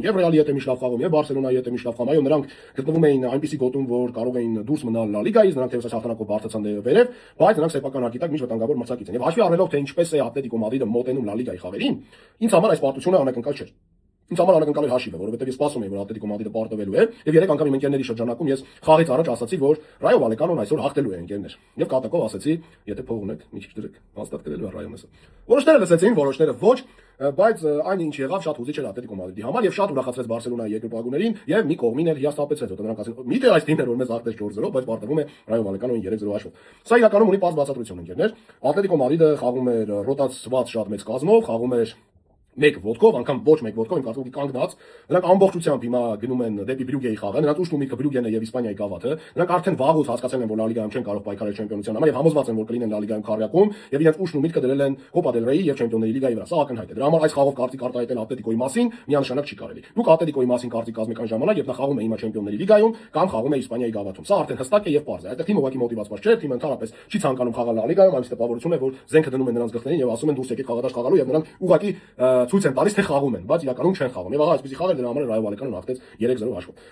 Եվ Ռեալի հետ է միշտ լավ խաղում, եւ Բարսելոնայի հետ է միշտ լավ խաղում։ Այո, նրանք գտնվում էին այնպիսի գոտում, որ կարող էին դուրս մնալ Լա Լիգայից, նրանք թերևս այս հաղթանակով բարձրացան վերև, բայց նրանք սեփական հարկի տակ միշտ վտանգավոր մրցակից են։ Եվ հաշվի առնելով, թե ինչպես է Ատլետիկո Մադրիդը մոտենում Լա Լիգայի խաղերին, ինձ համար այս պարտությունը անակնկալ չէր։ Ինձ համար անակնկալ էր հաշիվը, որովհետև ես սպասում էի, որ Ատլետիկո Մադրիդը պարտվելու է, եւ 3 անգամ իմ ընկերների շրջանակում ես խաղից առաջ ասացի, որ Ռայո Վալեկանոն այսօր հաղթելու է ընկերներ։ Եվ կատակով ասացի, եթե փող ունեք, մի քիչ դրեք, հաստատ կրելու է Ռայոնեսը։ Որոշները լսեցին, որոշները ոչ, բայց այն ինչ եղավ շատ հուզիչ էր Ատլետիկո Մադրիդի համար եւ շատ ուրախացրեց Բարսելոնայի երկրպագուներին եւ մի կողմին էլ հիասթափեցրեց, որտեղ նրանք ասին, միթե այս թիմն էր, որ մեզ հաղթեց 4-0, բայց պարտվում է Ռայո Վալեկանոին 3-0 հաշվով։ Սա իրականում ունի պարզ բացատրություն, ընկերներ։ Ատլետիկո Մադրիդը խաղում էր ռոտացված շատ մեծ կազմով, խաղում էր մեկ ոդկով, անգամ ոչ մեկ ոդկով, իմ կարծիքով կանգնած, նրանք ամբողջությամբ հիմա գնում են դեպի Բրյուգեի խաղը, նրանց ուշ տունիկը Բրյուգեն է եւ Իսպանիայի գավաթը, նրանք արդեն վաղուց հասկացել են, որ Լա Լիգայում չեն կարող պայքարել չեմպիոնության համար եւ համոզված են, որ կլինեն Լա Լիգայում քառյակում եւ իրենց ուշն ու միտքը դրել են Կոպա դել Ռեյի եւ Չեմպիոնների լիգայի վրա։ Սա ակնհայտ է։ Դրա համար այս խաղով կարծիք արտահայտել Ատլետիկոյի մասին միանշանակ չի կարելի։ Դուք Ատլետիկոյի մասին կարծիք կազմեք այն ժամանակ, երբ նա խաղում է հիմա Չեմպիոնների լիգայում կամ խաղում է Իսպանիայի գավաթում։ Սա արդեն հստակ է եւ պարզ է։ Այդտեղ թիմը ուղղակի մոտիվացված չէ, թիմը ընդհանրապես չի ցանկանում խաղալ Լա Լիգայում, այս տպավորություն է, որ զենքը դնում են նրանց գլխներին եւ ասում են դուրս եկեք խաղադաշտ խաղալու եւ նրանք ուղղակի ցույց են տալիս թե խաղում են, բայց իրականում չեն խաղում։ Եվ ահա այսպեսի խաղ էր, դրա համար Ռայո Վալեկանոն հաղթեց 3-0 հաշվով։